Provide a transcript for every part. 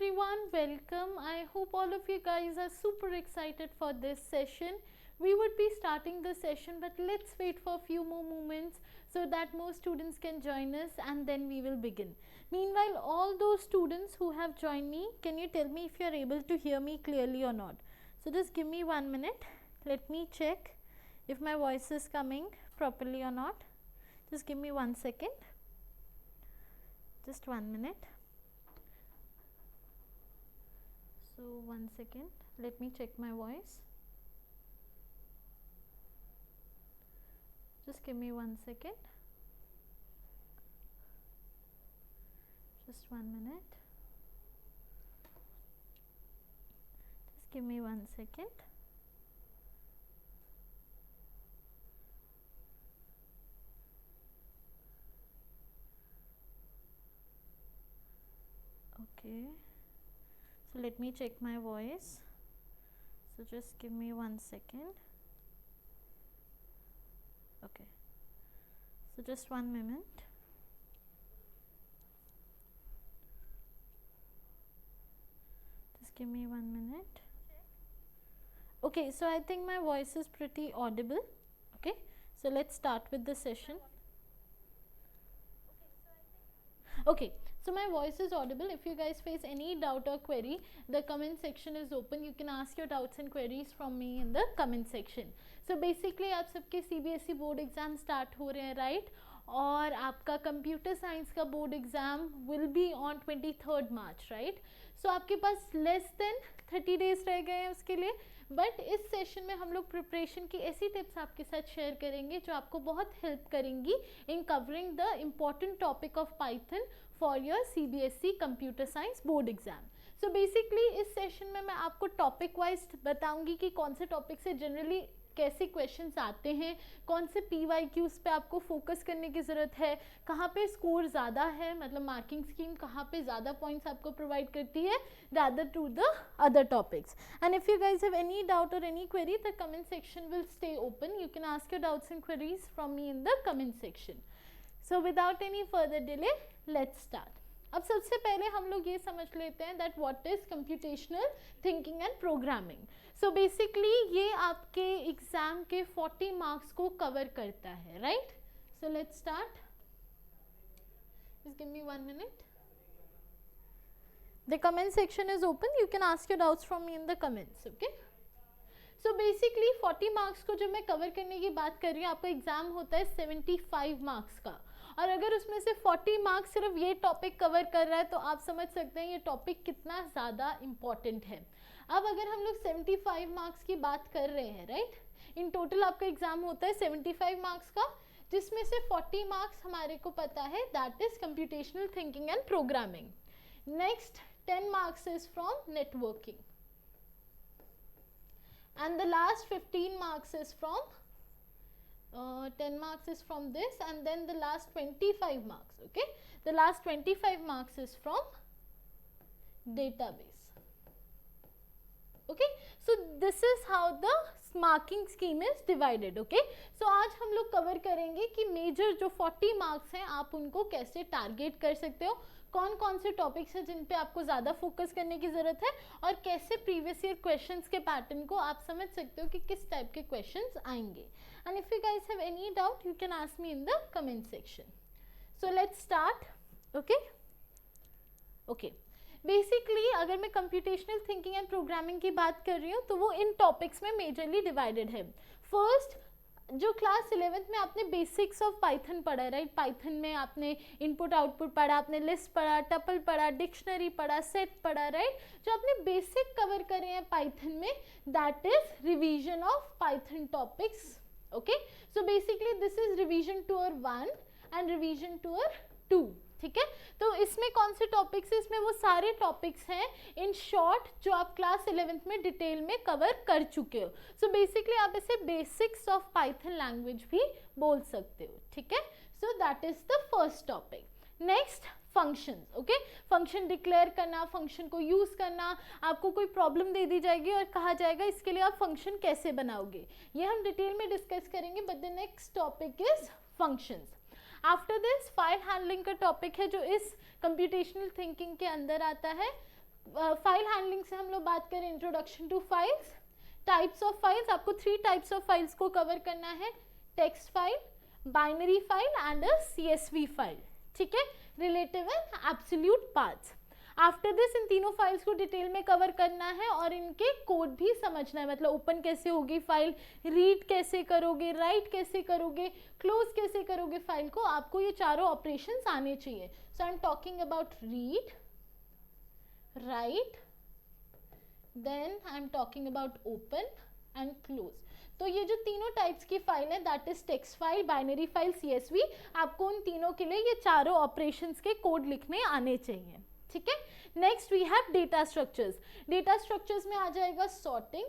everyone, welcome. I hope all of you guys are super excited for this session. We would be starting the session, but let's wait for a few more moments so that more students can join us and then we will begin. Meanwhile, all those students who have joined me, can you tell me if you are able to hear me clearly or not? So just give me 1 minute. Let me check if my voice is coming properly or not. Just give me 1 second. Just 1 minute. So 1 second, let me check my voice. Just give me 1 second. Just 1 minute. Just give me 1 second. Okay. So let me check my voice. So just give me 1 second. Okay. So just 1 minute. Just give me 1 minute. Okay, so I think my voice is pretty audible. Okay, so let's start with the session. Okay, so my voice is audible. If you guys face any doubt or query, the comment section is open. You can ask your doubts and queries from me in the comment section. So basically आप सबके CBSE board exam start हो रहे हैं, right? और आपका computer science का board exam will be on 23 March, right? So आपके पास लेस देन 30 डेज रह गए हैं उसके लिए. बट इस सेशन में हम लोग प्रिपरेशन की ऐसी टिप्स आपके साथ शेयर करेंगे जो आपको बहुत हेल्प करेंगी इन covering the important topic of Python for your CBSE computer science board exam. So basically इस सेशन में मैं आपको टॉपिक वाइज बताऊंगी कि कौन से टॉपिक से जनरली कैसे क्वेश्चंस आते हैं, कौन से PYQs पे आपको फोकस करने की ज़रूरत है, कहाँ पे स्कोर ज़्यादा है, मतलब मार्किंग स्कीम कहाँ पे ज़्यादा पॉइंट्स आपको प्रोवाइड करती है rather to the other topics. And if you guys have any doubt or any query, the comment section will stay open. You can ask your doubts and queries from me in the comment section. So without any further delay, let's start. अब सबसे पहले हम लोग ये समझ लेते हैं that what is computational thinking and programming. So basically ये आपके एग्जाम के 40 मार्क्स को कवर करता है, right? So let's start. Just give me 1 minute. The comment section is open. You can ask your doubts from me in the comments. Okay. So basically 40 marks को जब मैं cover करने की बात कर रही हूँ, आपका एग्जाम होता है 75 मार्क्स का, और अगर उसमें से 40 मार्क्स सिर्फ ये टॉपिक कवर कर रहा है तो आप समझ सकते हैं ये टॉपिक कितना ज़्यादा इम्पॉर्टेंट है. अब अगर हम लोग 75 मार्क्स की बात कर रहे हैं, राइट? इन टोटल आपका एग्जाम होता है 75 मार्क्स का, जिसमें से 40 मार्क्स हमारे को पता है that is computational thinking and programming. Next 10 marks is from networking, and the last 15 marks is from 10 marks is from this, and then the last 25 marks, okay, the last 25 marks is from database. Okay, so this is how the marking scheme is divided. Okay, so आज हम लोग cover करेंगे कि major जो 40 marks हैं आप उनको कैसे टारगेट कर सकते हो, कौन कौन से टॉपिक्स हैं जिन पे आपको ज़्यादा फोकस करने की ज़रूरत है, और कैसे प्रीवियस ईयर क्वेश्चंस के पैटर्न को आप समझ सकते हो कि किस टाइप के क्वेश्चंस आएंगे. And if you guys have any doubt you can ask me in the comment section. So let's start. Okay okay, basically अगर मैं कंप्यूटेशनल थिंकिंग एंड प्रोग्रामिंग की बात कर रही हूँ तो वो इन टॉपिक्स में मेजरली डिवाइडेड है. फर्स्ट, जो क्लास 11th में आपने बेसिक्स ऑफ पाइथन पढ़ा है, राइट? पाइथन में आपने इनपुट आउटपुट पढ़ा, आपने लिस्ट पढ़ा, टपल पढ़ा, डिक्शनरी पढ़ा, सेट पढ़ा, राइट? जो आपने बेसिक कवर करे हैं पाइथन में that is revision of Python topics. Okay, so basically this is revision tour 1 and revision tour 2. ठीक है, तो इसमें कौन से टॉपिक्स हैं? इसमें वो सारे टॉपिक्स हैं इन शॉर्ट जो आप क्लास 11th में डिटेल में कवर कर चुके हो. सो बेसिकली आप इसे बेसिक्स ऑफ पाइथन लैंग्वेज भी बोल सकते हो. ठीक है, so that is the first topic. Next, functions. Okay, function declare करना, फंक्शन को यूज करना. आपको कोई प्रॉब्लम दे दी जाएगी और कहा जाएगा इसके लिए आप फंक्शन कैसे बनाओगे, ये हम डिटेल में डिस्कस करेंगे. But the next topic is functions. After this file handling का टॉपिक है जो इस कंप्यूटेशनल थिंकिंग के अंदर आता है. फाइल हैंडलिंग से हम लोग बात करें introduction to files, types of files, आपको 3 टाइप्स ऑफ फाइल्स को कवर करना है, text file, binary file and a CSV file, ठीक है, relative and absolute paths. After this इन तीनों फाइल्स को डिटेल में कवर करना है और इनके कोड भी समझना है, मतलब ओपन कैसे होगी फाइल, रीड कैसे करोगे, राइट कैसे करोगे, क्लोज कैसे करोगे फाइल को, आपको ये चारों ऑपरेशंस आने चाहिए। So I am talking about read, write, then I am talking about open and close. तो ये जो तीनों टाइप्स की फाइल है, that is text file, binary file, CSV, आपको उन तीनों के लिए ये चारों ऑपरेशंस के कोड लिखने आने चाहिए, ठीक है। Next we have data structures. Data structures में आ जाएगा सॉर्टिंग,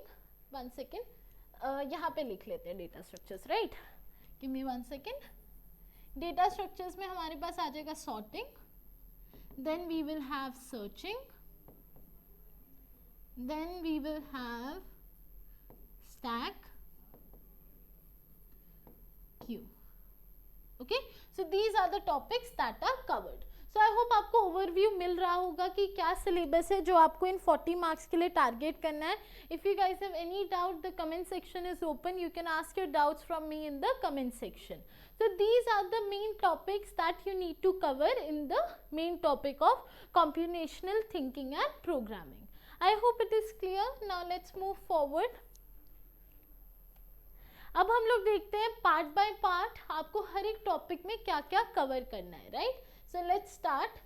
1 सेकेंड, यहाँ पे लिख लेते हैं data structures, right, give me 1 second. Data structures में हमारे पास आ जाएगा sorting, then we will have searching, then we will have stack, queue. Okay, so these are the topics that are covered. So I hope आपको overview मिल रहा होगा कि क्या सिलेबस है जो आपको इन 40 मार्क्स के लिए टारगेट करना है. If you guys have any doubt the comment section is open, you can ask your doubts from me in the comment section. So these are the main topics that you need to cover in the main topic of computational thinking and programming. I hope it is clear. Now let's move forward. अब हम लोग देखते हैं part by part आपको हर एक topic में क्या क्या कवर करना है, right. So let's start.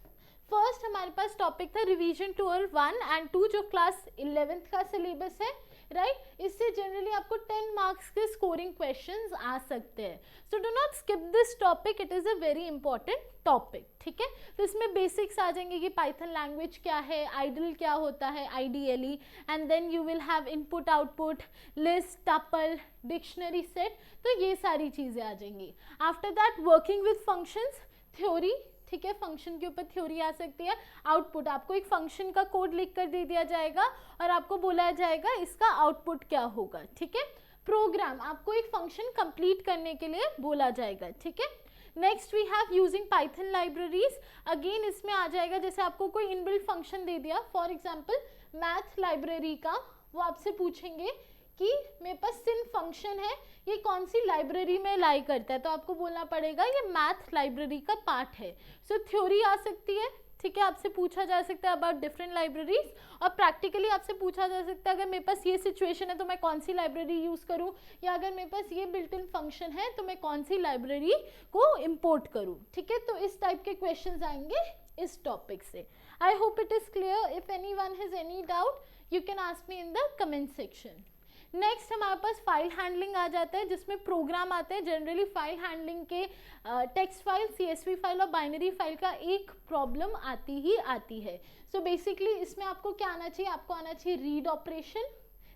First हमारे पास टॉपिक था रिवीजन टूर 1 एंड 2 जो क्लास 11th का सिलेबस है, राइट. इससे जनरली आपको 10 मार्क्स के स्कोरिंग क्वेश्चंस आ सकते हैं. So do not skip this topic, it is a very important topic, ठीक है. तो इसमें बेसिक्स आ जाएंगे कि पाइथन लैंग्वेज क्या है, आइडल क्या होता है, ideally, and then you will have input output, list, tuple, dictionary set, तो ये सारी चीज़ें आ जाएंगी. After that working with functions, theory, ठीक है, फंक्शन के ऊपर थ्योरी आ सकती है. आउटपुट, आपको एक फंक्शन का कोड लिख कर दे दिया जाएगा और आपको बोला जाएगा इसका आउटपुट क्या होगा, ठीक है. प्रोग्राम, आपको एक फंक्शन कंप्लीट करने के लिए बोला जाएगा, ठीक है. Next we have using Python libraries. Again इसमें आ जाएगा जैसे आपको कोई इनबिल्ट फंक्शन दे दिया, फॉर एग्जांपल मैथ लाइब्रेरी का, वो आपसे पूछेंगे कि मेरे पास सिन फंक्शन है, ये कौन सी लाइब्रेरी में लाई करता है, तो आपको बोलना पड़ेगा ये मैथ लाइब्रेरी का पार्ट है. सो थ्योरी आ सकती है, ठीक है, आपसे पूछा जा सकता है अबाउट डिफरेंट लाइब्रेरीज. और प्रैक्टिकली आपसे पूछा जा सकता है अगर मेरे पास ये सिचुएशन है तो मैं कौन सी लाइब्रेरी यूज़ करूँ, या अगर मेरे पास ये बिल्ट इन फंक्शन है तो मैं कौन सी लाइब्रेरी को इम्पोर्ट करूँ, ठीक है. तो इस टाइप के क्वेश्चन आएंगे इस टॉपिक से. आई hope it is clear. If any one has any doubt you can ask me in the comment section. Next हमारे पास फाइल हैंडलिंग आ जाता है जिसमें प्रोग्राम आते हैं. जनरली फाइल हैंडलिंग के टेक्स्ट फाइल, CSV फाइल और बाइनरी फाइल का एक प्रॉब्लम आती ही आती है. सो बेसिकली इसमें आपको क्या आना चाहिए, आपको आना चाहिए रीड ऑपरेशन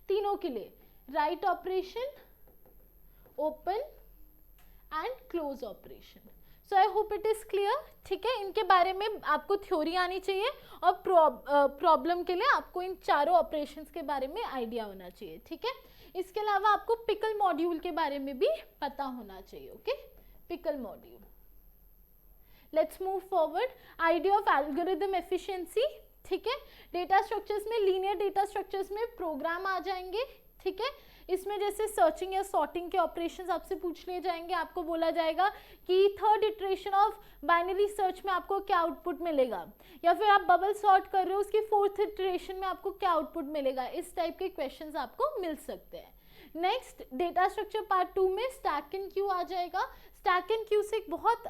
तीनों के लिए, write operation, open and close operation. So I hope it is clear, ठीक है. इनके बारे में आपको थ्योरी आनी चाहिए और प्रॉब्लम के लिए आपको इन चारों ऑपरेशंस के बारे में आइडिया होना चाहिए, ठीक है. इसके अलावा आपको पिकल मॉड्यूल के बारे में भी पता होना चाहिए, okay. Pickle module. Let's move forward. Idea of algorithm efficiency, ठीक है. डेटा स्ट्रक्चर्स में, लीनियर डेटा स्ट्रक्चर्स में प्रोग्राम आ जाएंगे, ठीक है. इसमें जैसे सर्चिंग या सॉर्टिंग के ऑपरेशंस आपसे पूछ लिए जाएंगे, आपको बोला जाएगा कि third iteration of binary search में आपको क्या आउटपुट मिलेगा, या फिर आप बबल सॉर्ट कर रहे हो उसकी फोर्थ इटरेशन में आपको क्या आउटपुट मिलेगा. इस टाइप के क्वेश्चंस आपको मिल सकते हैं. नेक्स्ट डेटा स्ट्रक्चर पार्ट 2 में स्टैक एंड क्यू आ जाएगा. स्टैक एंड क्यू से एक बहुत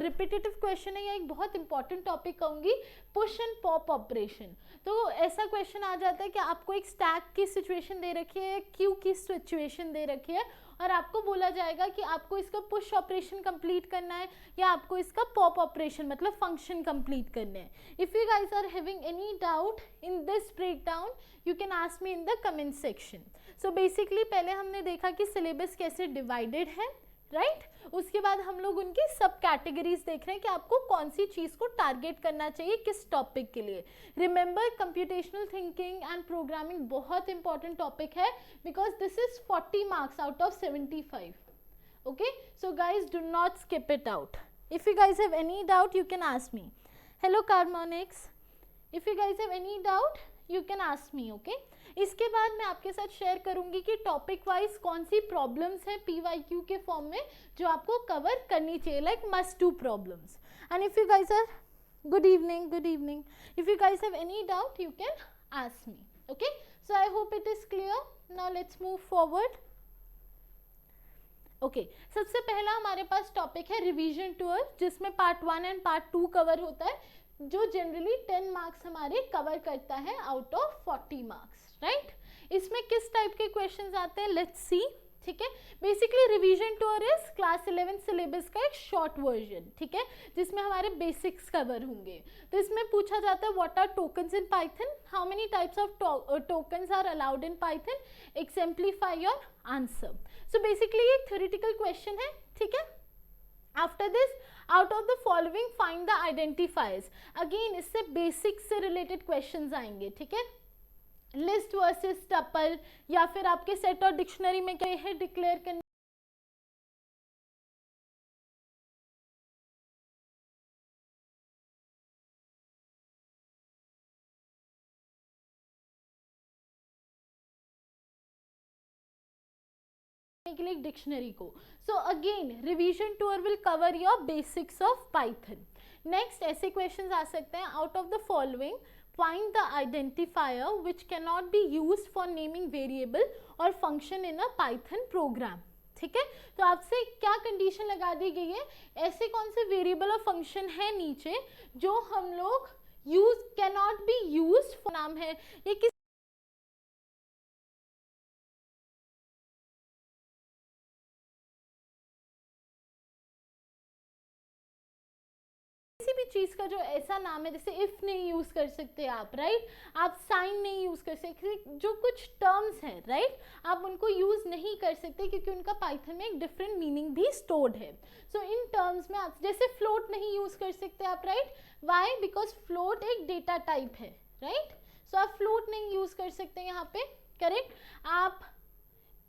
रिपीटेटिव क्वेश्चन है या एक बहुत इंपॉर्टेंट टॉपिक कहूँगी, पुश एंड पॉप ऑपरेशन. तो ऐसा क्वेश्चन आ जाता है कि आपको एक स्टैक की सिचुएशन दे रखी है, क्यू की सिचुएशन दे रखी है, और आपको बोला जाएगा कि आपको इसका पुश ऑपरेशन कंप्लीट करना है या आपको इसका पॉप ऑपरेशन मतलब फंक्शन कंप्लीट करने हैं. If you guys are having any doubt in this break down you can ask me in the comment section. So basically पहले हमने देखा कि सिलेबस कैसे डिवाइडेड है, राइट. उसके बाद हम लोग उनकी सब कैटेगरीज देख रहे हैं कि आपको कौन सी चीज़ को टारगेट करना चाहिए किस टॉपिक के लिए. Remember computational thinking and programming बहुत इंपॉर्टेंट टॉपिक है because this is 40 marks out of 75. Okay, so guys do not skip it out. If you guys have any doubt you can ask me. Hello कार्मोनिक्स, if you guys have any doubt you can ask me, okay. इसके बाद मैं आपके साथ share करूंगी कि topic wise कौन सी प्रॉब्लम्स हैं PYQ के फॉर्म में जो आपको कवर करनी चाहिए, like must do problems. And if you guys are good evening, if you guys have any doubt you can ask me, okay। So I hope it is clear. Now let's move forward, okay। सबसे पहला हमारे पास topic है revision tour, जिसमें part 1 and part 2 cover होता है, जो generally 10 marks हमारे cover करता है आउट ऑफ 40 मार्क्स, राइट। इसमें किस टाइप के क्वेश्चंस आते हैं, लेट्स सी, ठीक है। Basically revision tour is class 11 syllabus का एक शॉर्ट वर्जन, ठीक है, जिसमें हमारे बेसिक्स कवर होंगे। तो इसमें पूछा जाता है what are tokens in Python, how many types of tokens are allowed in Python, exemplify your answer. So basically ये थ्योरेटिकल क्वेश्चन है, ठीक है। After this, out of the following find the identifiers. Again इससे basics से related questions आएंगे, ठीक है। List versus tuple, या फिर आपके सेट और डिक्शनरी में क्या है डिक्लेयर करने, के लिए डिक्शनरी को। So again revision tour will cover your basics of Python. Next ऐसे क्वेश्चंस आ सकते हैं, out of the following find the identifier which can not be used for naming variable और function in a Python program, ठीक है। तो आपसे क्या कंडीशन लगा दी गई है, ऐसे कौन से वेरिएबल और फंक्शन है नीचे जो हम लोग use can not be used for, नाम है ये किस किसी भी चीज का जो ऐसा नाम है, जैसे इफ नहीं यूज कर सकते आप, राइट, आप साइन नहीं यूज कर सकते, जो कुछ टर्म्स हैं, राइट, आप उनको यूज नहीं कर सकते क्योंकि उनका पाइथन में एक डिफरेंट मीनिंग भी स्टोर्ड है। सो इन टर्म्स में आप जैसे फ्लोट नहीं यूज कर सकते आप, राइट, वाई, बिकॉज फ्लोट एक डेटा टाइप है, राइट। सो आप फ्लोट नहीं यूज कर सकते यहाँ पे, करेक्ट। आप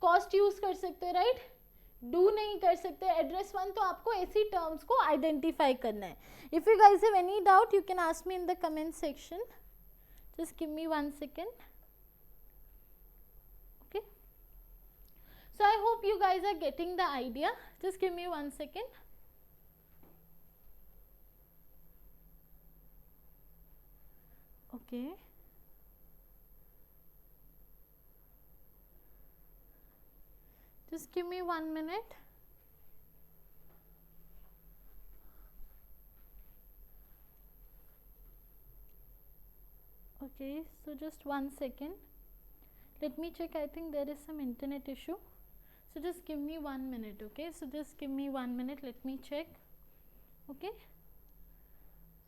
कॉस्ट यूज कर सकते हो, राइट, डू नहीं कर सकते एड्रेस 1, तो आपको ऐसी टर्म्स को आइडेंटिफाई करना है। If you guys have any doubt you can ask me in the comment section, just give me 1 second, okay. So I hope you guys are getting the idea, just give me 1 second, okay. Just give me 1 minute. Okay, so just 1 second. Let me check. I think there is some internet issue. So just give me 1 minute, okay? So just give me 1 minute. Let me check. Okay.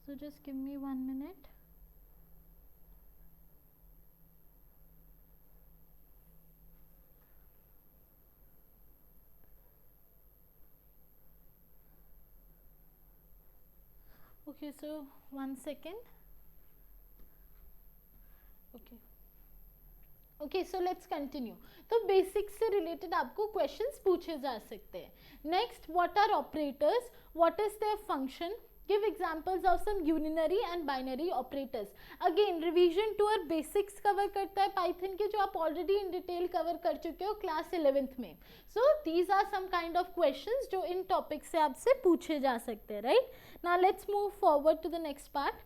So just give me 1 minute. Okay, so 1 second. Okay. Okay, so let's continue. तो basics से related आपको questions पूछे जा सकते हैं। Next, what are operators, what is their function, give examples of some unary and binary operators. Again revision tour basics cover करता है Python के, जो आप ऑलरेडी इन डिटेल कवर कर चुके हो क्लास 11th में। So these are some kind of questions जो इन टॉपिक से आपसे पूछे जा सकते हैं, right. Now let's move forward to the next part.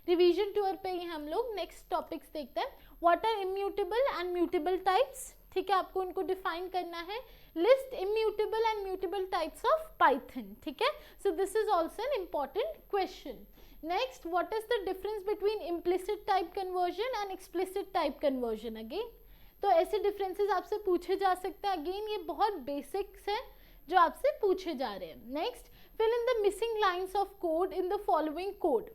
Revision tour पे ही हम लोग नेक्स्ट टॉपिक्स देखते हैं। What are immutable and mutable types, ठीक है, आपको उनको डिफाइन करना है। List immutable and mutable types of Python, ठीक है। So this is also an important question. Next, what is the difference between implicit type conversion and explicit type conversion. Again तो ऐसे डिफरेंसेस आपसे पूछे जा सकते हैं। अगेन ये बहुत बेसिक्स है जो आपसे पूछे जा रहे हैं। Next, fill in the missing lines of code in the following code.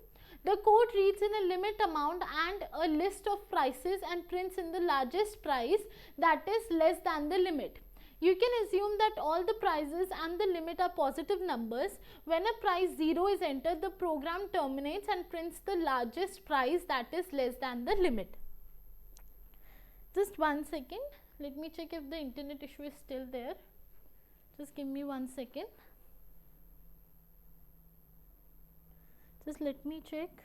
The code reads in a limit amount and a list of prices and prints in the largest price that is less than the limit. You can assume that all the prices and the limit are positive numbers. When a price 0 is entered, the program terminates and prints the largest price that is less than the limit. Just 1 second. Let me check if the internet issue is still there. Just give me 1 second. Just let me check.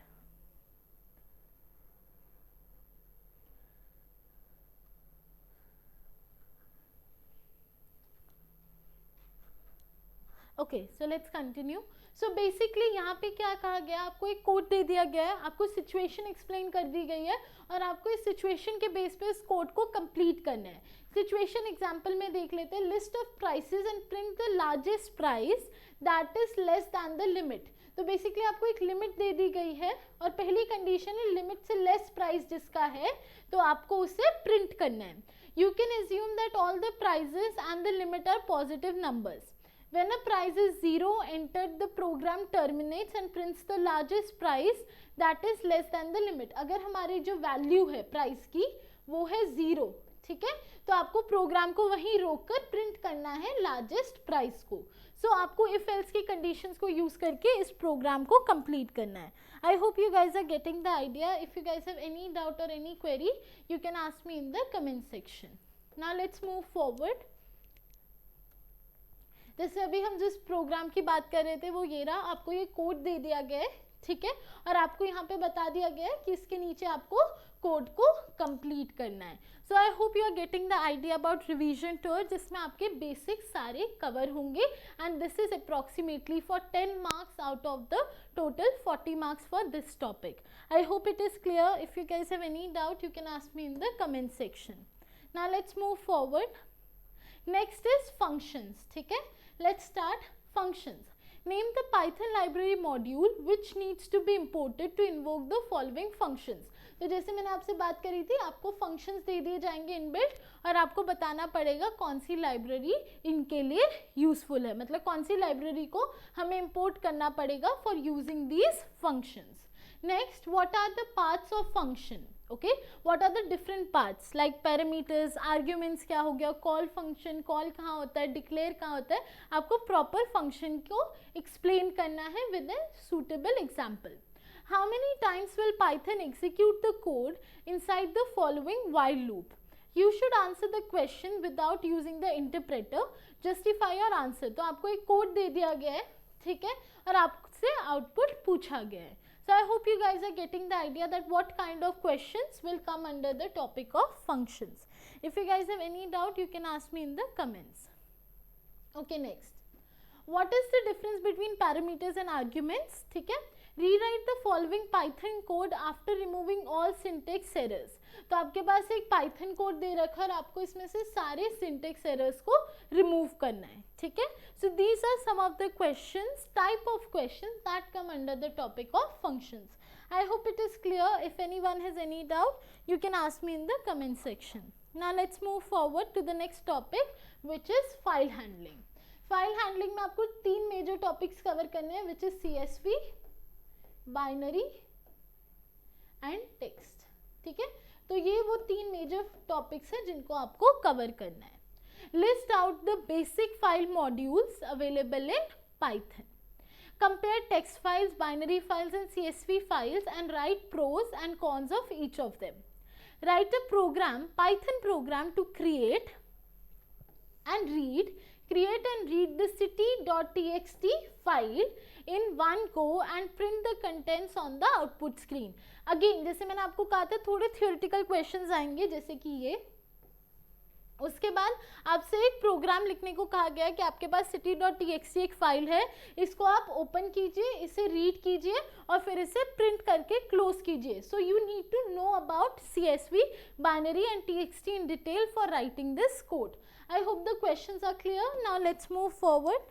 Okay, so let's continue. So basically यहाँ पे क्या कहा गया, आपको एक code दे दिया गया है, आपको सिचुएशन एक्सप्लेन कर दी गई है और आपको इस सिचुएशन के बेस पे इस कोड को कंप्लीट करना है. सिचुएशन एग्जांपल में देख लेते हैं. List of prices and print the largest price that is less than the limit. तो बेसिकली आपको एक लिमिट दे दी गई है और पहली कंडीशन है लिमिट से लेस प्राइस जिसका है तो आपको उसे प्रिंट करना है. You can assume that all the prices and the limit are positive numbers. When a price is 0 entered, the program terminates and prints the largest price that is less than the limit. अगर हमारी जो value है price की वो है 0, ठीक है, तो आपको प्रोग्राम को वहीं रोककर प्रिंट करना है लार्जेस्ट प्राइस को. सो आपको इफ एल्स की कंडीशंस को यूज करके इस प्रोग्राम को कंप्लीट करना है. I hope you guys are getting the idea. If you guys have any doubt और any query you can ask me in the comment section. Now let's move forward. जैसे अभी हम जिस प्रोग्राम की बात कर रहे थे वो ये रहा. आपको ये कोड दे दिया गया है, ठीक है, और आपको यहाँ पे बता दिया गया है कि इसके नीचे आपको कोड को कंप्लीट करना है. So I hope you are getting the idea about revision tour जिसमें आपके बेसिक सारे कवर होंगे and this is approximately for 10 marks out of the total 40 marks for this topic. I hope it is clear. If you guys have any doubt you can ask me in the comment section. Now let's move forward. Next is functions. ठीक है, let's start functions. Name the Python library module which needs to be imported to invoke the following functions. तो जैसे मैंने आपसे बात करी थी, आपको functions दे दिए जाएंगे इनबिल्ट और आपको बताना पड़ेगा कौन सी लाइब्रेरी इनके लिए यूजफुल है, मतलब कौन सी लाइब्रेरी को हमें इंपोर्ट करना पड़ेगा for using these functions. Next, what are the parts of function? Okay, what are the different parts like parameters, arguments क्या हो गया, call function, call कहाँ होता है, declare कहाँ होता है, आपको proper function को explain करना है with a suitable example. How many times will Python execute the code inside the following while loop? You should answer the question without using the interpreter. Justify your answer. तो आपको एक code दे दिया गया है, ठीक है, और आपसे आउटपुट पूछा गया है. So I hope you guys are getting the idea that what kind of questions will come under the topic of functions. If you guys have any doubt, you can ask me in the comments. Okay, next. What is the difference between parameters and arguments? ठीक है, rewrite the following Python code after removing all syntax errors. तो आपके पास एक Python code दे रखा और आपको इसमें से सारे syntax errors को remove करना है, ठीक है. So these are some of the questions, type of questions that come under the topic of functions. I hope it is clear. If anyone has any doubt, you can ask me in the comment section. Now let's move forward to the next topic, which is file handling. File handling में आपको 3 major topics cover करने हैं, which is CSV, binary and text. ठीक है, तो ये वो 3 major topics हैं जिनको आपको कवर करना है. List out the basic file modules available in Python. Compare text files, binary files and CSV files and write pros and cons of each of them. Write a program, Python program to create and read the city.txt file in one go and print the contents on the output screen. Again, जैसे मैंने आपको कहा था थोड़े theoretical questions आएंगे जैसे कि ये. उसके बाद आपसे एक प्रोग्राम लिखने को कहा गया है कि आपके पास city.txt एक फाइल है, इसको आप ओपन कीजिए, इसे रीड कीजिए और फिर इसे प्रिंट करके क्लोज कीजिए. So you need to know about CSV, binary and TXT in detail for writing this code. I hope the questions are clear. Now let's move forward.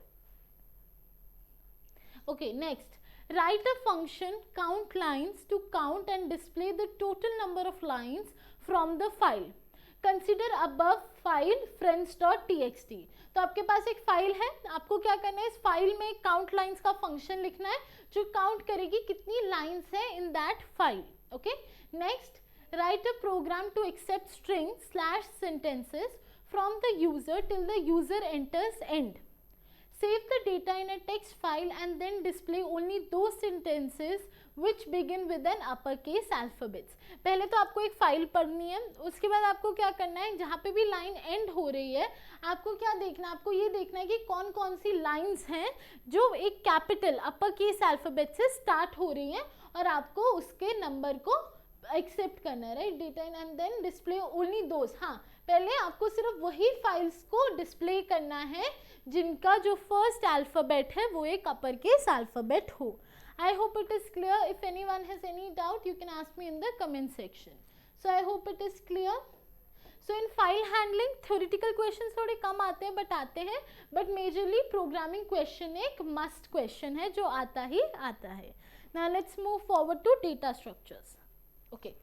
Okay, next. Write a function count lines to count and display the total number of lines from the file. Consider above file friends.txt. तो आपके पास एक file है, आपको क्या करना है, इस file में काउंट लाइन्स का फंक्शन लिखना है जो काउंट करेगी कितनी लाइन्स है in that file. Okay, next. Write a program to accept स्ट्रिंग/sentences from the user till the user enters end. Save the data in a text file and then display only those sentences which begin with an uppercase alphabets. पहले तो आपको एक file पढ़नी है, उसके बाद आपको क्या करना है, जहाँ पे भी लाइन एंड हो रही है आपको क्या देखना है, आपको ये देखना है कि कौन कौन सी लाइन्स हैं जो एक कैपिटल अपर केस अल्फाबेट से स्टार्ट हो रही हैं और आपको उसके नंबर को एक्सेप्ट करना है, right, data and then display only those. हाँ, पहले आपको सिर्फ वही फाइल्स को डिस्प्ले करना है जिनका जो फर्स्ट अल्फाबेट है वो एक अपर केस अल्फाबेट हो. I hope it is clear. If anyone has any doubt, you can ask me in the comment section. So I hope it is clear. So in file handling, theoretical questions थोड़े कम आते हैं but आते हैं, but majorly programming question एक must question है जो आता ही आता है. Now let's move forward to data structures. Okay.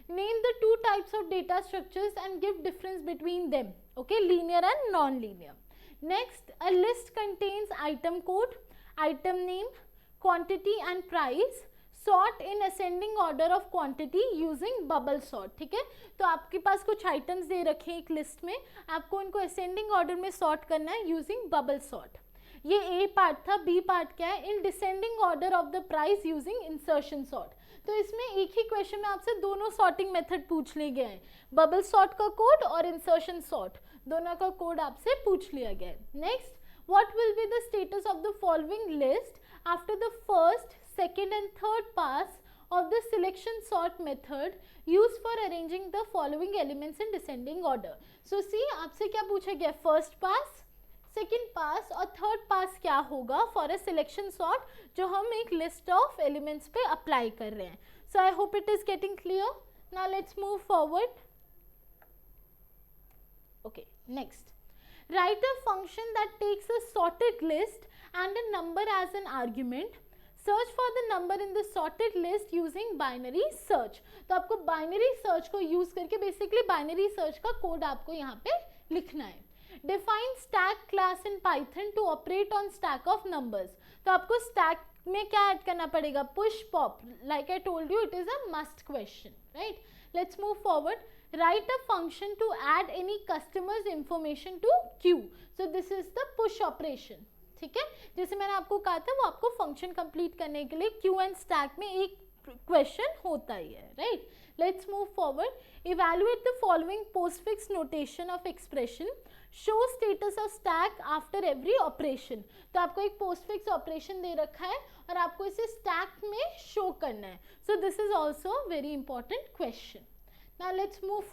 Name the two types of data structures and give difference between them. Okay, linear and non-linear. Next, a list contains item code, item name, quantity and price. Sort in ascending order of quantity using bubble sort. ठीक है, तो आपके पास कुछ items दे रखे हैं एक list में, आपको उनको असेंडिंग ऑर्डर में सॉर्ट करना है यूजिंग बबल सॉर्ट. ये ए पार्ट था. बी पार्ट क्या है? In descending order of the price using insertion sort. तो इसमें एक ही क्वेश्चन में आपसे दोनों सॉर्टिंग मेथड पूछ लिए गए हैं, बबल सॉर्ट का कोड और इंसर्शन सॉर्ट, दोनों का कोड आपसे पूछ लिया गया है. Next, what will be the status of the following list after the first, second and third pass of the selection sort method used for arranging the following elements in descending order. So see, आपसे क्या पूछा गया? first pass, second pass और third pass क्या होगा for a selection sort जो हम एक list of elements पे apply कर रहे हैं. So I hope it is getting clear. Now let's move forward. Okay, next. Write a function that takes a sorted list and a number as an argument. Search for the number in the sorted list using binary search. तो आपको binary search को use करके basically binary search का code आपको यहाँ पे लिखना है. Define stack class in Python to operate on stack of numbers. तो आपको stack में क्या ऐड करना पड़ेगा? push pop. Like I told you, it is a must question, right? Let's move forward. Write a function to add any customer's information to queue. So this is the push operation. ठीक है, जैसे मैंने आपको कहा था वो आपको function complete करने के लिए क्यू एंड स्टैक में एक क्वेश्चन होता ही है, right. Let's move forward. Evaluate the following postfix notation of expression. Show status of stack after every operation. तो आपको एक पोस्टफिक्स ऑपरेशन दे रखा है और आपको इसे स्टैक में शो करना है. So this is also very important question. Now let's move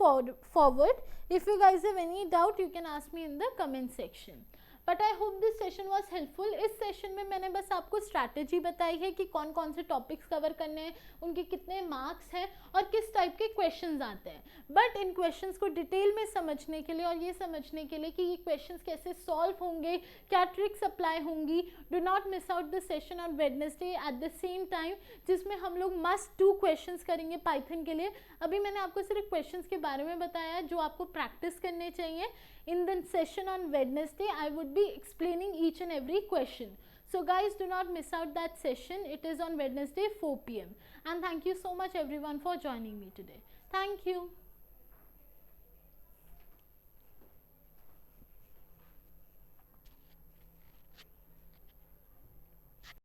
forward. If you guys have any doubt, you can ask me in the comment section. But I hope this session was helpful. इस session में मैंने बस आपको strategy बताई है कि कौन कौन से टॉपिक्स कवर करने हैं, उनके कितने मार्क्स हैं और किस टाइप के क्वेश्चंस आते हैं. बट इन क्वेश्चंस को डिटेल में समझने के लिए और ये समझने के लिए कि ये क्वेश्चंस कैसे सॉल्व होंगे, क्या ट्रिक्स अप्लाई होंगी, do not miss out the session on Wednesday at the same time, जिसमें हम लोग मस्ट डू क्वेश्चंस करेंगे पाइथन के लिए. अभी मैंने आपको सिर्फ क्वेश्चंस के बारे में बताया जो आपको प्रैक्टिस करने चाहिए. In the session on Wednesday, I would be explaining each and every question. So guys, do not miss out that session. It is on Wednesday 4 p.m. And thank you so much everyone for joining me today. Thank you.